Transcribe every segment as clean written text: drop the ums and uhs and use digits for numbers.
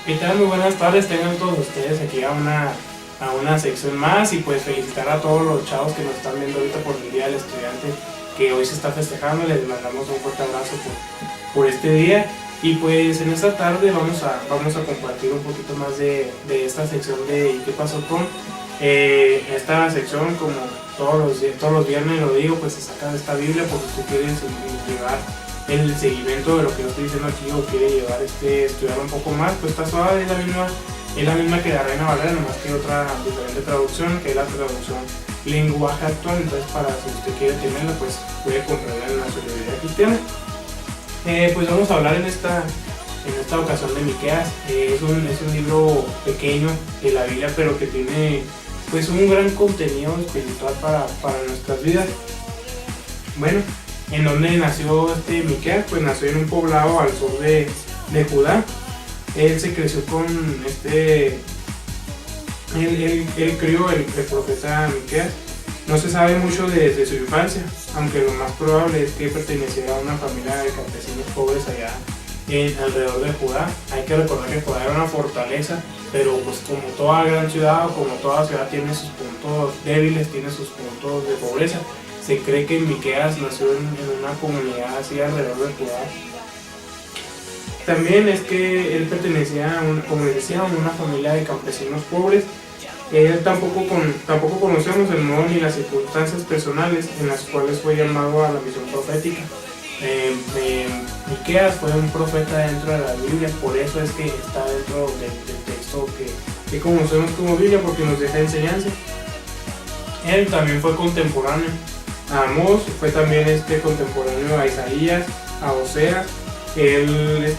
¿Qué tal? Muy buenas tardes, tengan todos ustedes aquí a una sección más y pues felicitar a todos los chavos que nos están viendo ahorita por el Día del Estudiante que hoy se está festejando. Les mandamos un fuerte abrazo por este día y pues en esta tarde vamos a compartir un poquito más de esta sección de ¿y qué pasó con? Esta sección, como todos los viernes lo digo, pues se saca de esta Biblia porque tú quieres llevar el seguimiento de lo que yo estoy diciendo aquí o quiere llevar estudiar un poco más, pues está suave, es la misma que la Reina Valera, nomás que otra diferente traducción, que es la traducción lenguaje actual. Entonces, para si usted quiere tenerla, pues puede comprarla en la librería cristiana. Pues vamos a hablar en esta ocasión de Miqueas. Es un libro pequeño de la Biblia, pero que tiene pues un gran contenido espiritual para nuestras vidas. Bueno, ¿en dónde nació Miqueas? Pues nació en un poblado al sur de Judá. Él se creció con él crió el profeta Miqueas. No se sabe mucho de su infancia, aunque lo más probable es que perteneciera a una familia de campesinos pobres allá alrededor de Judá. Hay que recordar que Judá era una fortaleza, pero pues como toda gran ciudad o como toda ciudad tiene sus puntos débiles, tiene sus puntos de pobreza. Se cree que Miqueas nació en una comunidad así alrededor de Judá. También es que él pertenecía como les decía, a una familia de campesinos pobres. Tampoco conocemos el modo ni las circunstancias personales en las cuales fue llamado a la misión profética. Miqueas fue un profeta dentro de la Biblia, por eso es que está dentro del texto que conocemos como Biblia, porque nos deja enseñanza. Él también fue contemporáneo a Amós, fue también contemporáneo a Isaías, a Oseas. Él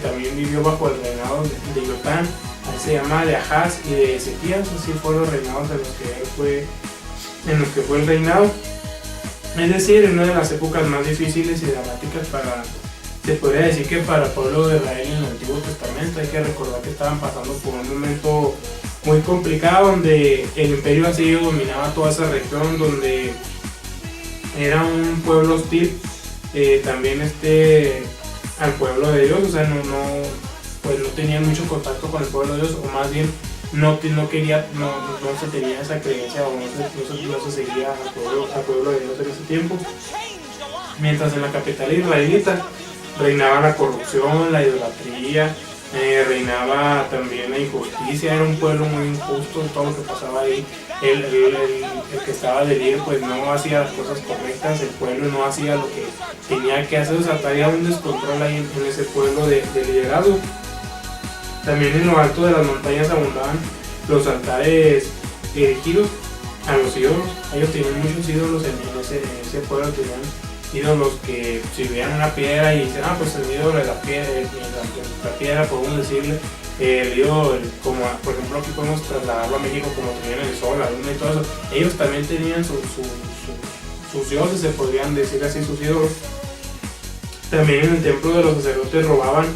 también vivió bajo el reinado de Jotam, se llama de Ahaz y de Ezequías. Así fueron los reinados en los que fue el reinado. Es decir, en una de las épocas más difíciles y dramáticas se podría decir que para el pueblo de Israel en el Antiguo Testamento. Hay que recordar que estaban pasando por un momento muy complicado, donde el imperio asirio dominaba toda esa región, donde era un pueblo hostil también al pueblo de Dios. O sea, no tenían mucho contacto con el pueblo de Dios, o más bien no se tenía esa creencia, o no se seguía al pueblo de Dios en ese tiempo. Mientras en la capital israelita reinaba la corrupción, la idolatría, reinaba también la injusticia. Era un pueblo muy injusto en todo lo que pasaba ahí. El que estaba de líder pues no hacía las cosas correctas, el pueblo no hacía lo que tenía que hacer. O sea, había un descontrol ahí en ese pueblo de liderazgo. También en lo alto de las montañas abundaban los altares erigidos a los ídolos. Ellos tenían muchos ídolos en ese pueblo. Tenían ídolos que si veían una piedra y dicen, pues el ídolo de la piedra, podemos decirle, el ídolo, como por ejemplo aquí podemos trasladarlo a México, como tenían el sol, la luna y todo eso. Ellos también tenían sus dioses, se podrían decir así, sus ídolos. También en el templo de los sacerdotes robaban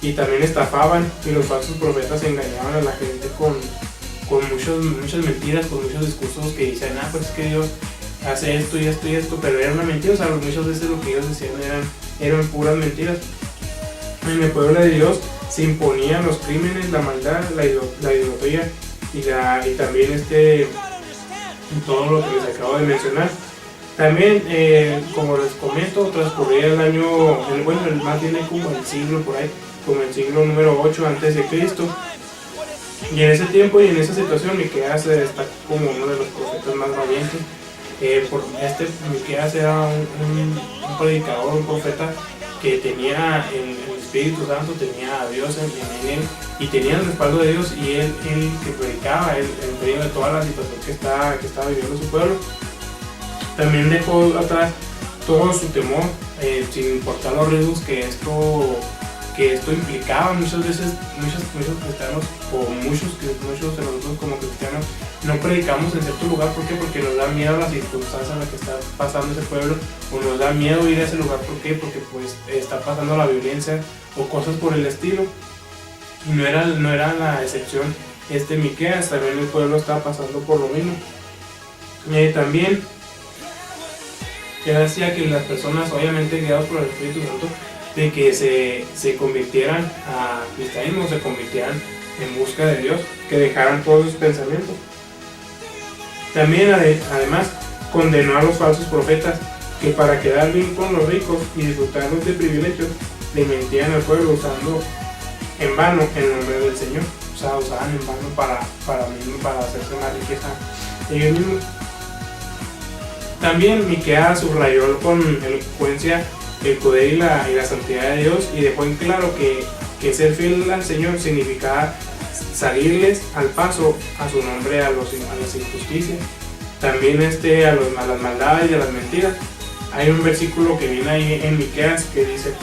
y también estafaban, y los falsos profetas engañaban a la gente con muchas mentiras, con muchos discursos que decían, pues es que Dios hace esto y esto y esto, pero era una mentira. O sea, muchas veces lo que ellos decían eran puras mentiras. En el pueblo de Dios se imponían los crímenes, la maldad, la idolatría y también todo lo que les acabo de mencionar. También, como les comento, transcurría el año, más bien como el siglo por ahí, como el siglo número 8 antes de Cristo. Y en ese tiempo y en esa situación Miqueas se destaca como uno de los profetas más valientes. Miqueas era un predicador, un profeta que tenía el Espíritu Santo, tenía a Dios en él y tenía el respaldo de Dios, y él que predicaba en medio de toda la situación que estaba viviendo su pueblo. También dejó atrás todo su temor, sin importar los riesgos que esto implicaba. Muchas veces muchos cristianos, o muchos de nosotros como cristianos, no predicamos en cierto lugar. ¿Por qué? Porque nos da miedo las circunstancias en las que está pasando ese pueblo, o nos da miedo ir a ese lugar. ¿Por qué? Porque pues está pasando la violencia o cosas por el estilo. Y no era la excepción Miqueas, también el pueblo estaba pasando por lo mismo. También que decía que las personas, obviamente guiadas por el Espíritu Santo, de que se convirtieran a cristianismo, se convirtieran en busca de Dios, que dejaran todos sus pensamientos. También además condenó a los falsos profetas que para quedar bien con los ricos y disfrutarlos de privilegios le mentían al pueblo usando en vano el nombre del Señor. O sea, usaban en vano para hacerse más riqueza ellos mismos. También Miqueas subrayó con elocuencia el poder y la santidad de Dios y dejó en claro que ser fiel al Señor significaba salirles al paso a su nombre a las injusticias, también a las maldades y a las mentiras. Hay un versículo que viene ahí en Miqueas que dice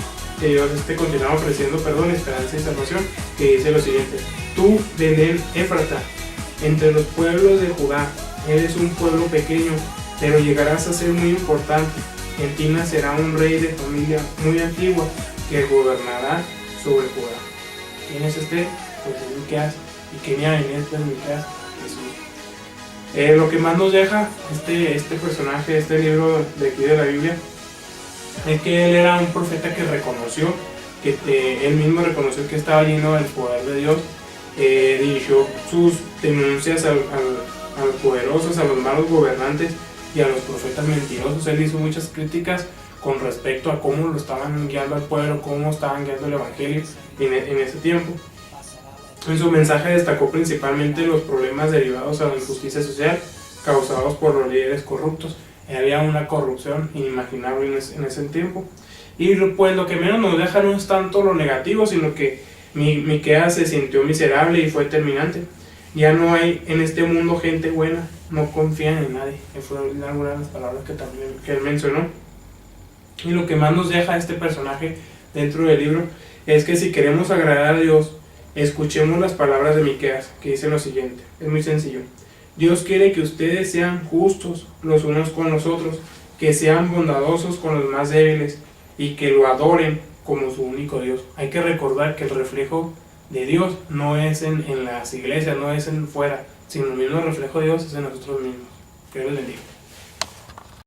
que Dios continúa ofreciendo perdón, esperanza y salvación, que dice lo siguiente: tú, Belén Éfrata, entre los pueblos de Judá, eres un pueblo pequeño, pero llegarás a ser muy importante. En ti nacerá un rey de familia muy antigua que gobernará sobre Judá. ¿Quién es este? Pues es Miqueas. ¿Y quién iba a venir después de Miqueas? Jesús. Lo que más nos deja este personaje, este libro de aquí de la Biblia, es que él era un profeta que reconoció, él mismo reconoció que estaba lleno del poder de Dios, dirigió sus denuncias a los poderosos, a los malos gobernantes y a los profetas mentirosos. Él hizo muchas críticas con respecto a cómo lo estaban guiando al pueblo, cómo estaban guiando el evangelio en ese tiempo. En su mensaje destacó principalmente los problemas derivados a la injusticia social causados por los líderes corruptos. Había una corrupción inimaginable en ese tiempo. Y pues lo que menos nos deja no es tanto lo negativo, sino que Miqueas se sintió miserable y fue terminante. Ya no hay en este mundo gente buena, no confían en nadie. Fueron algunas de las palabras que él mencionó. Y lo que más nos deja este personaje dentro del libro es que si queremos agradar a Dios, escuchemos las palabras de Miqueas, que dice lo siguiente. Es muy sencillo. Dios quiere que ustedes sean justos los unos con los otros, que sean bondadosos con los más débiles y que lo adoren como su único Dios. Hay que recordar que el reflejo de Dios no es en las iglesias, no es en fuera, sino el mismo reflejo de Dios es en nosotros mismos. Que Dios les bendiga.